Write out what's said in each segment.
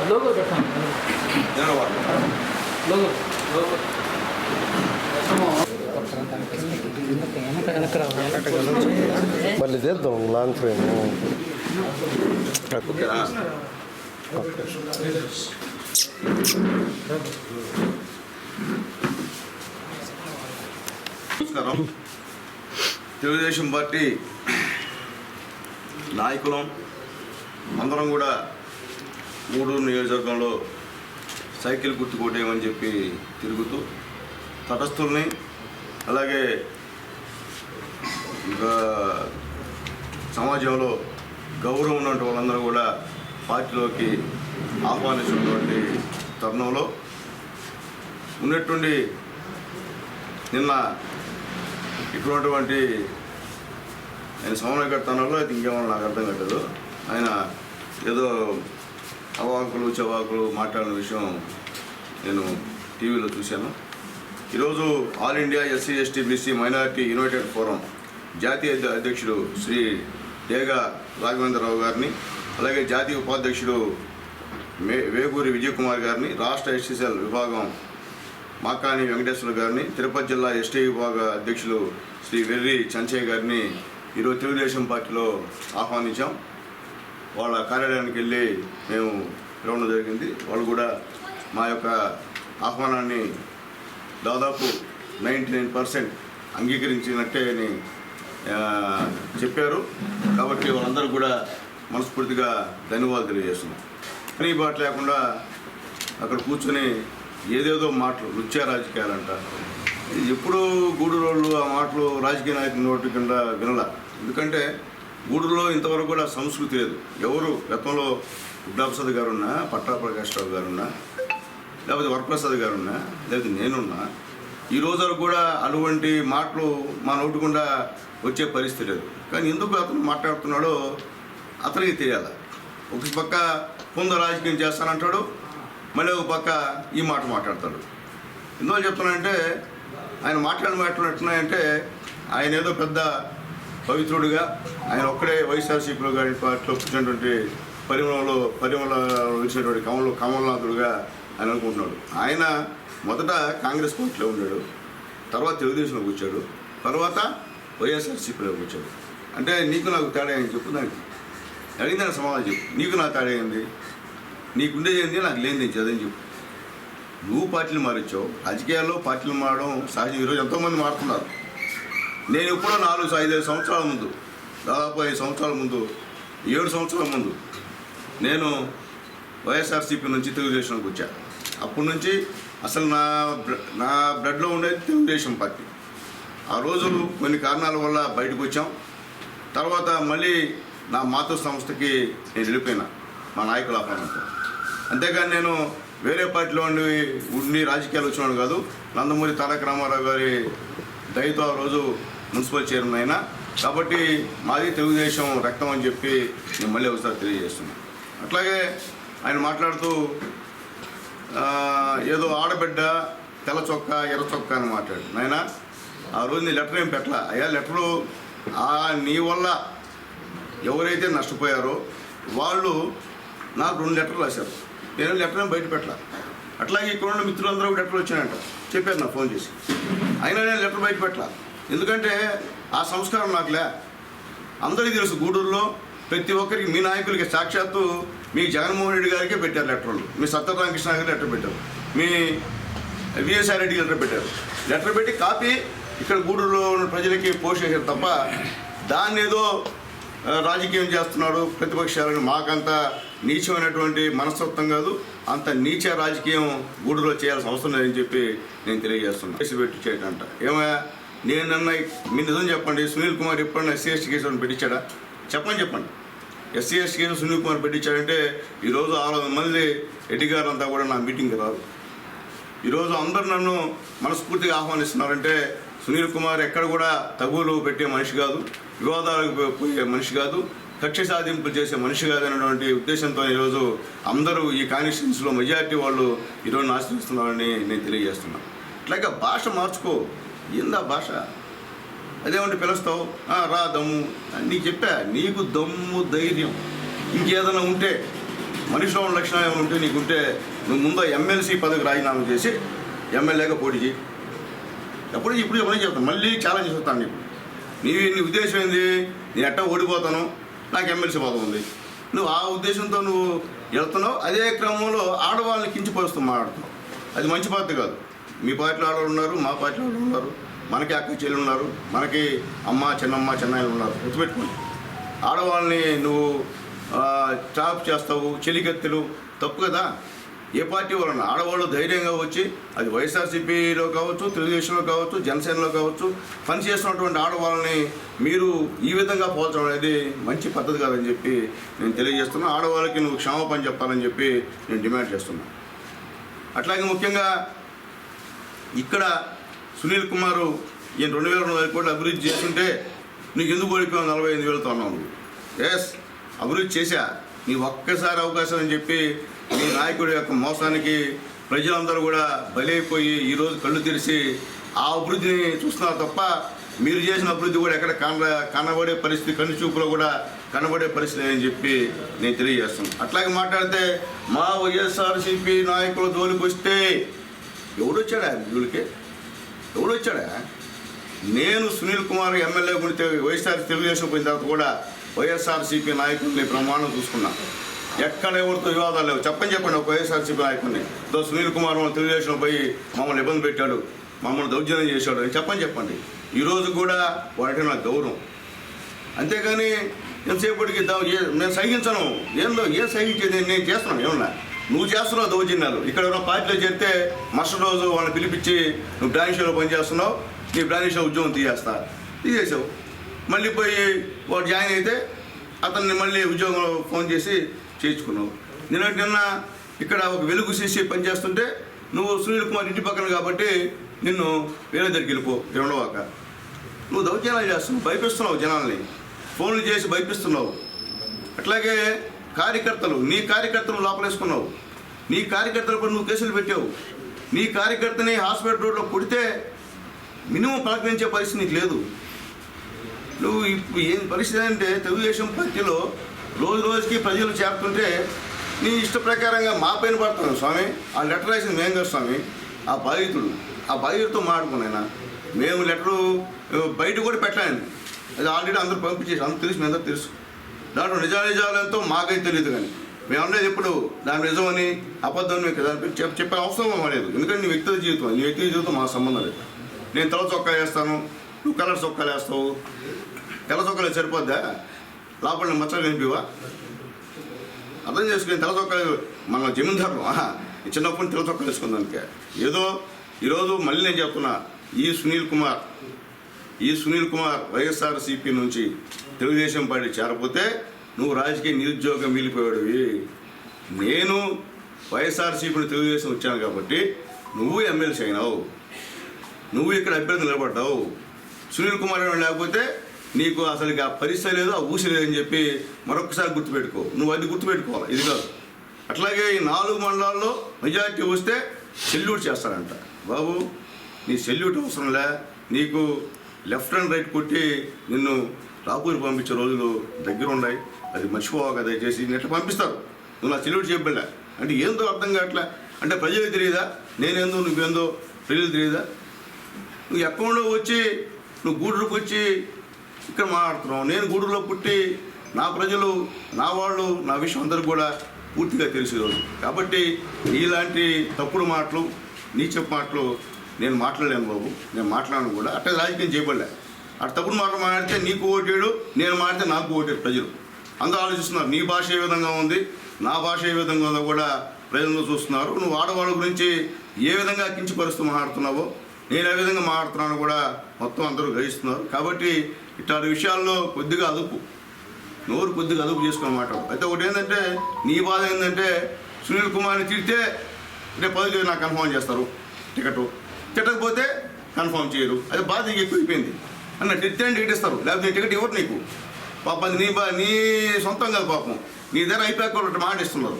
Logo పెట్టండి. Logo logo మళ్ళీ చేద్దాం లాంగ్ ఫ్రేమ్. నమస్కారం. తెలుగుదేశం పార్టీ నాయకులం అందరం కూడా 3 నియోజకవర్గంలో సైకిల్ గుర్తు కొట్టేయమని చెప్పి తిరుగుతూ తటస్థుల్ని అలాగే ఇంకా సమాజంలో గౌరవం ఉన్నటువంటి వాళ్ళందరూ కూడా పార్టీలోకి ఆహ్వానిస్తున్నటువంటి తరుణంలో ఉన్నటువంటి నిన్న ఇటువంటి ఆయన సమన్వయకర్తనంలో అయితే ఇంకేమన్నా నాకు అర్థం కాదు. ఆయన ఏదో అవాకులు చవాకులు మాట్లాడిన విషయం నేను టీవీలో చూశాను. ఈరోజు all India SC ST BC minority United forum జాతీయ అధ్యక్షుడు శ్రీ డేగా రాఘవేంద్రరావు గారిని, అలాగే జాతీయ ఉపాధ్యక్షుడు వేగూరి విజయ్ కుమార్ గారిని, రాష్ట్ర ఎస్సీసీఎల్ విభాగం మాకాని వెంకటేశ్వర గారిని, తిరుపతి జిల్లా ఎస్టీ విభాగ అధ్యక్షులు శ్రీ వెర్రి చంచయ్య గారిని ఈరోజు తెలుగుదేశం పార్టీలో ఆహ్వానించాం. వాళ్ళ కార్యాలయానికి వెళ్ళి మేము పిలవడం జరిగింది. వాళ్ళు కూడా మా యొక్క ఆహ్వానాన్ని దాదాపు 99% అంగీకరించినట్టే అని చెప్పారు. కాబట్టి వాళ్ళందరూ కూడా మనస్ఫూర్తిగా ధన్యవాదాలు తెలియజేస్తున్నాం. పని బాట లేకుండా అక్కడ కూర్చొని ఏదేదో మాటలు నృత్య రాజకీయాలు అంట. ఎప్పుడూ గూడూరు వాళ్ళు ఆ మాటలు రాజకీయ నాయకుల నోటి కింద వినలా. ఎందుకంటే గూడూరులో ఇంతవరకు కూడా సంస్కృతి లేదు. ఎవరు గతంలో బుడ్డాప్రసాద్ గారున్నా, పట్టా ప్రకాశ్రావు గారున్నా, లేకపోతే వరప్రసాద్ గారున్నా, లేకపోతే నేనున్నా, ఈ రోజు వరకు కూడా అటువంటి మాటలు మా నోటికుండా వచ్చే పరిస్థితి లేదు. కానీ ఎందుకు అతను మాట్లాడుతున్నాడో అతనికి తెలియాలి. ఒక పక్క కొంత రాజకీయం చేస్తానంటాడు, మళ్ళీ ఒక పక్క ఈ మాట మాట్లాడతాడు. ఎందువల్ల చెప్తున్నానంటే ఆయన మాట్లాడిన మాటలు ఎట్టున్నాయంటే ఆయన ఏదో పెద్ద పవిత్రుడిగా ఆయన ఒక్కడే వైఎస్ఆర్సీపీలో గారి పార్టీలో కూర్చున్నటువంటి పరిమళ వచ్చినటువంటి కమలనాథుడుగా ఆయన అనుకుంటున్నాడు. ఆయన మొదట కాంగ్రెస్ పార్టీలో ఉన్నాడు, తర్వాత తెలుగుదేశంలోకి వచ్చాడు, తర్వాత వైఎస్ఆర్సీపీలోకి వచ్చాడు. అంటే నీకు నాకు తేడా అని చెప్పు, దానికి అడిగిందని సమాధానం చెప్పు. నీకు నాకు తేడా అయింది, నీకుండేది ఏంది, నాకు లేనిది చదని చెప్పు. నువ్వు పార్టీలు మారించావు. రాజకీయాల్లో పార్టీలు మారడం సహజం. ఈరోజు ఎంతోమంది మారుతున్నారు. నేను ఎప్పుడో 4-5 సంవత్సరాల ముందు, దాదాపు 5 సంవత్సరాల ముందు, 7 సంవత్సరాల ముందు నేను వైఎస్ఆర్సీపీ నుంచి తెలుగుదేశంలోకి వచ్చాను. అప్పటి నుంచి అసలు నా బ్లడ్లో ఉండేది తెలుగుదేశం పార్టీ. ఆ రోజు కొన్ని కారణాల వల్ల బయటకు వచ్చాం. తర్వాత మళ్ళీ నా మాతృ సంస్థకి నేను వెళ్ళిపోయినా మా నాయకుల ఆహ్వానంతో. అంతేగాని నేను వేరే పార్టీలో ఉండి రాజకీయాలు వచ్చినాడు కాదు. నందమూరి తారక రామారావు గారి దయతో ఆ రోజు మున్సిపల్ చైర్మన్ అయినా. కాబట్టి మాది తెలుగుదేశం రక్తం అని చెప్పి నేను మళ్ళీ ఒకసారి తెలియజేస్తున్నాను. అట్లాగే ఆయన మాట్లాడుతూ ఏదో ఆడబిడ్డ తెల్ల చొక్కా ఎర్ర చొక్కా అని మాట్లాడు. నాయన ఆ రోజు నీ లెటర్ ఏం పెట్టలా. అయ్యా లెటరు నీ వల్ల ఎవరైతే నష్టపోయారో వాళ్ళు నాకు 2 లెటర్లు రాశారు. నేను లెటర్ ఏం బయట పెట్టలా. అట్లాగే ఇక్కడ ఉన్న మిత్రులందరూ లెటర్లు వచ్చాయంట, చెప్పారు నాకు ఫోన్ చేసి. అయినా నేను లెటర్ బయట పెట్టలా. ఎందుకంటే ఆ సంస్కారం నాకులే. అందరికీ తెలుసు గూడూరులో ప్రతి ఒక్కరికి, మీ నాయకులకి సాక్షాత్తు మీ జగన్మోహన్ రెడ్డి గారికే పెట్టారు లెటర్లు, మీ సత్యరామకృష్ణ గారికి లెటర్ పెట్టారు, మీ విఎస్ఆర్ రెడ్డి లెటర్ పెట్టారు. లెటర్ పెట్టి కాపీ ఇక్కడ గూడూరులో ఉన్న ప్రజలకి పోస్ట్ చేశారు తప్ప దాన్ని ఏదో రాజకీయం చేస్తున్నాడు ప్రతిపక్షాలను. మాకంత నీచమైనటువంటి మనస్తత్వం కాదు, అంత నీచ రాజకీయం గూడూరులో చేయాల్సిన అవసరం లేదని చెప్పి నేను తెలియజేస్తున్నాను. కేసు పెట్టి చేయటంట ఏమయ్యా, నేనన్న మీ నిజం చెప్పండి. సునీల్ కుమార్ ఎప్పుడన్నా ఎస్సీ ఎస్టీ కేసు పెట్టించాడా? చెప్పండి. SC ST case Sunil Kumar పెట్టించాడంటే ఈరోజు 600 మంది రెడ్డి గారు అంతా కూడా నా మీటింగ్కి రారు. ఈరోజు అందరు నన్ను మనస్ఫూర్తిగా ఆహ్వానిస్తున్నారంటే సునీల్ కుమార్ ఎక్కడ కూడా తగులు పెట్టే మనిషి కాదు, వివాదాలకు పోయే మనిషి కాదు, కక్ష సాధింపులు చేసే మనిషి కాదనేటువంటి ఉద్దేశంతో ఈరోజు అందరూ ఈ కాన్స్టిట్యూన్సీలో మెజారిటీ వాళ్ళు ఈరోజు ఆశ్రయిస్తున్నారని నేను తెలియజేస్తున్నాను. అట్లాగే భాష మార్చుకో. ఏందా భాష? అదేమంటే పిలుస్తావు, రా దమ్ము నీకు చెప్పా. నీకు దమ్ము ధైర్యం ఇంకేదైనా ఉంటే, మనిషిలో ఉన్న లక్షణాలు ఏమైనా ఉంటే నీకుంటే నువ్వు ముందు ఎమ్మెల్సీ పదవికి రాజీనామా చేసి ఎమ్మెల్యేగా పోటీ చేయి. ఇప్పుడు ఎవరైనా చెప్తాను, మళ్ళీ ఛాలెంజ్ చేస్తాను నీకు. నీ ఉద్దేశం ఏంది? నేను ఎట్టా ఓడిపోతాను, నాకు ఎమ్మెల్సీ పదవి ఉంది. నువ్వు ఆ ఉద్దేశంతో నువ్వు వెళ్తున్నావు. అదే క్రమంలో ఆడవాళ్ళని కించపరుస్తూ మాట్లాడుతున్నావు. అది మంచి పద్ధతి కాదు. మీ పార్టీలో ఆడవాళ్ళు ఉన్నారు, మా పార్టీలో వాళ్ళు ఉన్నారు, మనకి అక్క చెల్లి ఉన్నారు, మనకి అమ్మ చిన్నమ్మ చిన్నాయలు ఉన్నారు. గుర్తుపెట్టుకోండి. ఆడవాళ్ళని నువ్వు చాప్ చేస్తావు, చెలికత్తెలు, తప్పు కదా. ఏ పార్టీ వాళ్ళన్నా ఆడవాళ్ళు ధైర్యంగా వచ్చి, అది వైఎస్ఆర్సీపీలో కావచ్చు, తెలుగుదేశంలో కావచ్చు, జనసేనలో కావచ్చు, పనిచేస్తున్నటువంటి ఆడవాళ్ళని మీరు ఈ విధంగా పోల్చడం అనేది మంచి పద్ధతి కాదని చెప్పి నేను తెలియజేస్తున్నాను. ఆడవాళ్ళకి నువ్వు క్షమాపణ చెప్పాలని చెప్పి నేను డిమాండ్ చేస్తున్నాను. అట్లాగే ముఖ్యంగా ఇక్కడ సునీల్ కుమారు ఈయన 2,200 కోట్లు అభివృద్ధి చేస్తుంటే నీకు ఎందుకు ఓడిపోయావు 45,000తో అన్నావు నువ్వు. ఎస్, అభివృద్ధి చేశా. నీ ఒక్కసారి అవకాశం అని చెప్పి నీ నాయకుడి యొక్క మోసానికి ప్రజలందరూ కూడా బలైపోయి ఈరోజు కళ్ళు తెరిచి ఆ అభివృద్ధిని చూస్తున్నారు తప్ప మీరు చేసిన అభివృద్ధి కూడా ఎక్కడ కనబడే పరిస్థితి, కన్ను చూపులో కూడా కనబడే పరిస్థితి అని చెప్పి నేను తెలియజేస్తాను. అట్లాగే మాట్లాడితే మా వైఎస్ఆర్సీపీ నాయకుల జోలికి వస్తే ఎవడొచ్చాడా జోలికి? ఎవడొచ్చాడా? నేను సునీల్ కుమార్ ఎమ్మెల్యే గురించి వైఎస్ఆర్ తెలుగుదేశం పోయిన తర్వాత కూడా వైఎస్ఆర్సీపీ నాయకుల్ని ప్రమాణం చూసుకున్నాను. ఎక్కడ ఎవరితో వివాదాలు లేవు. చెప్పండి ఒక వైఎస్ఆర్సీపీ నాయకుడిని సునీల్ కుమార్ మన తెలుగుదేశం పోయి మమ్మల్ని ఇబ్బంది పెట్టాడు, మమ్మల్ని దౌర్జన్యం చేశాడు అని చెప్పండి. ఈరోజు కూడా వాటి నాకు గౌరవం. అంతేగాని ఎంతసేపటికి నేను సహించను. ఏం సహించేది? నేను చేస్తున్నాను. ఏమన్నా నువ్వు చేస్తున్నావు దౌర్జన్యాలు. ఇక్కడ ఉన్న పార్టీలో చేరితే మరుసటి రోజు వాళ్ళని పిలిపించి నువ్వు బ్రాంచ్ షోలో పనిచేస్తున్నావు, నీ బ్రాంచ్ షో ఉద్యోగం తీసేసావు. మళ్ళీ పోయి వాడు జాయిన్ అయితే అతన్ని మళ్ళీ ఉద్యోగం ఫోన్ చేసి చేయించుకున్నావు. నిన్న ఇక్కడ ఒక వెలుగు సీసీ పనిచేస్తుంటే నువ్వు సునీల్ కుమార్ ఇంటి పక్కన కాబట్టి నిన్ను వేరే దగ్గరికి వెళ్ళిపో ఉండవాక. నువ్వు దౌర్జన్యాలు చేస్తున్నావు, భయపిస్తున్నావు, జనాల్ని ఫోన్లు చేసి భయపిస్తున్నావు. అట్లాగే నీ కార్యకర్తలు లోపలేసుకున్నావు. నీ కార్యకర్తలపై నువ్వు కేసులు పెట్టావు. నీ కార్యకర్తని హాస్పిటల్ రోడ్లో కొడితే మినిమం పలకరించే పరిస్థితి నీకు లేదు. నువ్వు ఇప్పుడు ఏం పరిస్థితి అంటే తెలుగుదేశం పార్టీలో రోజుకి ప్రజలు చేరుతుంటే నీ ఇష్ట ప్రకారంగా మా పైన పడుతున్నాను స్వామి. ఆ లెటర్ రాసింది మేము కదా స్వామి. ఆ బాధితుడితో మాట్లాడుకున్నాయినా మేము లెటరు బయట కూడా పెట్టాను. అది ఆల్రెడీ అందరూ పంపించేసి అందరూ తెలుసు, మీ అందరూ తెలుసు. దాంట్లో నిజాలు ఎంతో మాకైతే తెలియదు. కానీ మేము అనేది ఎప్పుడు దాని నిజమని అబద్ధం మీకు దాని చెప్పే అవసరం లేదు. ఎందుకంటే నీ వ్యక్తిగత జీవితం మా సంబంధం లేదు. నేను తెల్ల చొక్కా వేస్తాను, నువ్వు కలర్ చొక్కాలు వేస్తావు. తెల్ల చొక్కాలు సరిపోద్దా? లోపల మచ్చలు కనిపివా? అర్థం చేసుకుని తెల్ల చొక్కాలు మన జమీందారులు చిన్నప్పటి తెల్ల చొక్కాలు వేసుకుందానికే ఏదో. ఈరోజు మళ్ళీ నేను చెప్తున్నా, ఈ సునీల్ కుమార్ వైఎస్ఆర్సీపీ నుంచి తెలుగుదేశం పార్టీ చేరపోతే నువ్వు రాజకీయ నిరుద్యోగం మిగిలిపోయాడువి. నేను వైఎస్ఆర్సీపీని తెలుగుదేశం వచ్చాను కాబట్టి నువ్వు ఎమ్మెల్సీ అయినావు, నువ్వు ఇక్కడ అభ్యర్థి నిలబడ్డావు. సునీల్ కుమార్ లేకపోతే నీకు అసలు ఆ పరిస్థితి లేదు, ఆ ఊసి లేదని చెప్పి మరొకసారి గుర్తుపెట్టుకో. నువ్వు అది గుర్తుపెట్టుకోవాలి, ఇది కాదు. అట్లాగే ఈ 4 మండలాల్లో మెజారిటీ వస్తే సెల్యూట్ చేస్తారంట. బాబు నీ సెల్యూట్ అవసరంలే. నీకు లెఫ్ట్ అండ్ రైట్ కొట్టి నిన్ను రాపూరి పంపించే రోజులు దగ్గర ఉన్నాయి. అది మర్చిపోవాలి కదా దయచేసి. ఎట్లా పంపిస్తారు? నువ్వు నా సెల్యూట్ చెప్పలే అంటే ఏందో అర్థం కావట్లే. అంటే ప్రజలకు తెలియదా నేనేందో నువ్వేందో? ప్రజలు తెలియదా? నువ్వు ఎక్కడో వచ్చి నువ్వు గూడూరుకు వచ్చి ఇక్కడ మాట్లాడుతున్నావు. నేను గూడూరులో పుట్టి నా ప్రజలు, నా వాళ్ళు, నా విషయం అందరూ కూడా పూర్తిగా తెలిసే రోజు. కాబట్టి ఇలాంటి తప్పుడు మాటలు, నీచపు మాటలు నేను మాట్లాడలేను బాబు. నేను మాట్లాడను కూడా. అట్లా రాజకీయం చేయబడలే. అటు తప్పుడు మాటలు మాట్లాడితే నీకు ఓటేడు, నేను మాట్లాడితే నాకు ఓటేడు. ప్రజలు అందరూ ఆలోచిస్తున్నారు. నీ భాష ఏ విధంగా ఉంది, నా భాష ఏ విధంగా ఉందో కూడా ప్రజలు చూస్తున్నారు. నువ్వు ఆడవాళ్ళ గురించి ఏ విధంగా కించపరుస్తూ మాట్లాడుతున్నావో నేను ఏ విధంగా మాట్లాడుతున్నాను కూడా మొత్తం అందరూ గ్రహిస్తున్నారు. కాబట్టి ఇట్లాంటి విషయాల్లో కొద్దిగా నోరు కొద్దిగా అదుపు చేసుకుని మాట్లాడు. అయితే ఒకటి ఏంటంటే నీ బాధ ఏంటంటే సునీల్ కుమార్ని తిడితే రేపు 10 నాకు కన్ఫర్మ్ చేస్తారు టికెట్. తిట్టకపోతే కన్ఫర్మ్ చేయరు, అది బాధ నీకు ఎక్కువైపోయింది అన్న టికెట్ అంటే టికెట్ ఇస్తారు, లేకపోతే టికెట్ ఇవ్వరు నీకు. పాపం అది నీ సొంతం కాదు, పాపం నీ దగ్గర అయిపోయాక ఒకటి మాట ఇస్తున్నారు.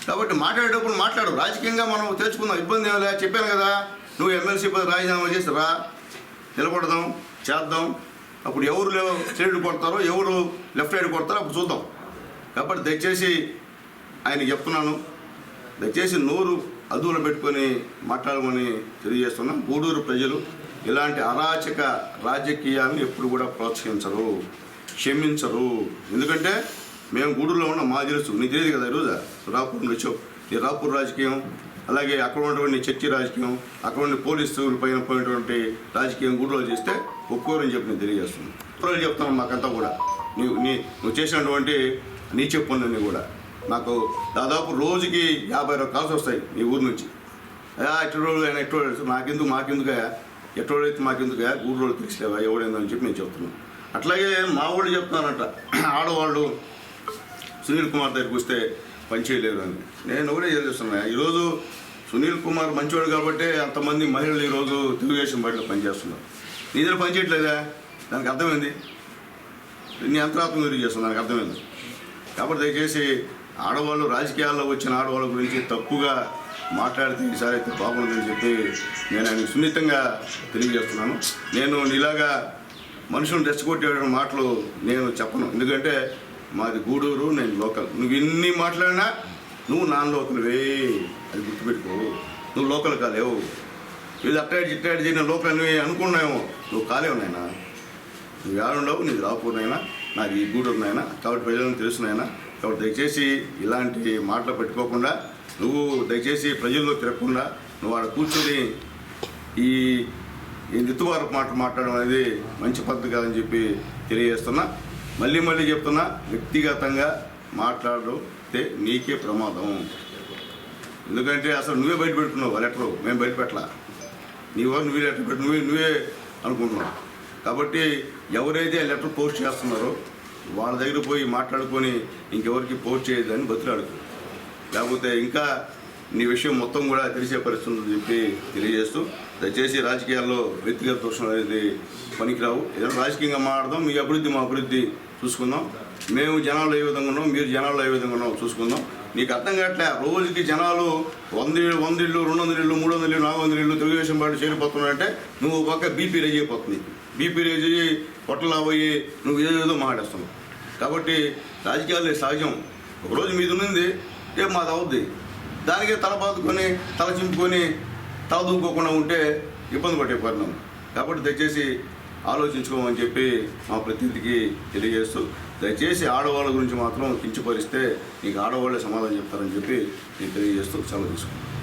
కాబట్టి మాట్లాడేటప్పుడు మాట్లాడు, రాజకీయంగా మనం తెచ్చుకుందాం, ఇబ్బంది ఏమి లేదు. చెప్పాను కదా, నువ్వు ఎమ్మెల్సీ రాజీనామా చేసి రా, నిలబడదాం, చేద్దాం. అప్పుడు ఎవరు సైడ్ కొడతారో, ఎవరు లెఫ్ట్ సైడ్ కొడతారో అప్పుడు చూద్దాం. కాబట్టి దయచేసి ఆయనకి చెప్తున్నాను, దయచేసి నోరు అదువులో పెట్టుకొని మాట్లాడమని తెలియజేస్తున్నాం. గూడూరు ప్రజలు ఇలాంటి అరాచక రాజకీయాలను ఎప్పుడు కూడా ప్రోత్సహించరు, క్షమించరు. ఎందుకంటే మేము గూడూరులో ఉన్న మా తెలుసు, నీకు తెలియదు కదా. ఈరోజు రాపూర్ వచ్చావు, ఈ రాపూర్ రాజకీయం, అలాగే అక్కడ ఉన్నటువంటి చర్చి రాజకీయం, అక్కడ ఉండి పోలీసుల పైన పోయినటువంటి రాజకీయం గూడూరులో చేస్తే ఒప్పుకోరని చెప్పి నేను తెలియజేస్తున్నాను. చెప్తాను మాకంతా కూడా నువ్వు చేసినటువంటి నీ చెప్పుండని కూడా నాకు దాదాపు రోజుకి 50 కాల్స్ వస్తాయి నీ ఊరు నుంచి. ఎట్టోడు ఆయన ఎట్టోడు మాకెందుకు ఎట్టోడైతే మాకెందుకు గూడూరు తెలిసిలేవా ఎవడైందని చెప్పి నేను చెప్తున్నాను. అట్లాగే మా వాళ్ళు చెప్తున్నానంట, ఆడవాళ్ళు సునీల్ కుమార్ దగ్గరికి వస్తే పనిచేయలేరు అని. నేను కూడా చేస్తున్నా. ఈరోజు సునీల్ కుమార్ మంచివాడు కాబట్టి అంతమంది మహిళలు ఈరోజు తెలుగుదేశం పార్టీలో పనిచేస్తున్నారు. నీ దగ్గర పనిచేయట్లేదా? దానికి అర్థమైంది, నీ అంతరాత్మ గురించి చేస్తున్నా, దానికి అర్థమైంది. కాబట్టి దయచేసి ఆడవాళ్ళు, రాజకీయాల్లో వచ్చిన ఆడవాళ్ళ గురించి తప్పుగా మాట్లాడితే ఈసారి అయితే బాగుంటుందని చెప్పి నేను ఆయన సున్నితంగా తెలియజేస్తున్నాను. నేను ఇలాగా మనుషులను రెచ్చగొట్టే మాటలు నేను చెప్పను, ఎందుకంటే మాది గూడూరు, నేను లోకల్. నువ్వు ఎన్ని మాట్లాడినా నువ్వు నాన్ లోకల్వే, అది గుర్తుపెట్టుకో. నువ్వు లోకల్ కాలేవు. ఇది అట్టాడి చిట్టాడి చేయన లోకల్ అని అనుకున్నాయేమో, నువ్వు కాలేవు నాయన. నువ్వు ఏడుండవు, నీది రాపూర్నైనా, నాది ఈ గూడూరునైనా. కాబట్టి ప్రజలను తెలుసునైనా. కాబట్టి దయచేసి ఇలాంటి మాటలు పెట్టుకోకుండా, నువ్వు దయచేసి ప్రజల్లో తిరగకుండా నువ్వు ఆడ కూర్చొని ఈ నిత్తువారపు మాట్లాడడం అనేది మంచి పద్ధతి కాదని చెప్పి తెలియజేస్తున్నా. మళ్ళీ చెప్తున్నా, వ్యక్తిగతంగా మాట్లాడితే నీకే ప్రమాదం. ఎందుకంటే అసలు నువ్వే బయట పెట్టుకున్నావు ఆ లెటరు, మేము బయట పెట్టలా. నువ్వే లెటర్ పెట్టి నువ్వే అనుకుంటున్నావు. కాబట్టి ఎవరైతే లెటర్ పోస్ట్ చేస్తున్నారో వాళ్ళ దగ్గర పోయి మాట్లాడుకొని ఇంకెవరికి పోస్ట్ చేయదని బతిలాడుకో, లేకపోతే ఇంకా నీ విషయం మొత్తం కూడా తెలిసే పరిస్థితి ఉందని చెప్పి తెలియజేస్తూ, దయచేసి రాజకీయాల్లో వ్యక్తిగత దోషం అనేది పనికిరావు. ఏదైనా రాజకీయంగా మాట్లాడదాం, మీ అభివృద్ధి మా అభివృద్ధి చూసుకుందాం. మేము జనాలు ఏ విధంగా ఉన్నాం, మీరు జనాల్లో ఏ విధంగా ఉన్నాం చూసుకుందాం. నీకు అర్థం కావట్లే, రోజుకి జనాలు 100 ఇళ్ళు 200 ఇళ్ళు 300 ఇళ్ళు 400 ఇళ్ళు తెలుగుదేశం పార్టీ చేరిపోతున్నాడంటే నువ్వు పక్క బీపీ రేజ్ అయిపోతుంది. బీపీ రేజ్ అయ్యి పొట్టలా పోయి నువ్వు ఏదేదో మాట్లాడేస్తున్నావు. కాబట్టి రాజకీయాలు సహజం. ఒకరోజు మీది ఉన్నది రేపు మాది అవుద్ది. దానికే తల బాదుకొని, తల చింపుకొని, తల దూకోకుండా ఉంటే ఇబ్బంది పట్టే పరిణామం. కాబట్టి దయచేసి ఆలోచించుకోమని చెప్పి మా ప్రతినిధికి తెలియజేస్తూ, దయచేసి ఆడవాళ్ళ గురించి మాత్రం కించపరిస్తే నీకు ఆడవాళ్ళే సమాధానం చెప్తారని చెప్పి నేను తెలియజేస్తూ సెలవు తీసుకున్నాను.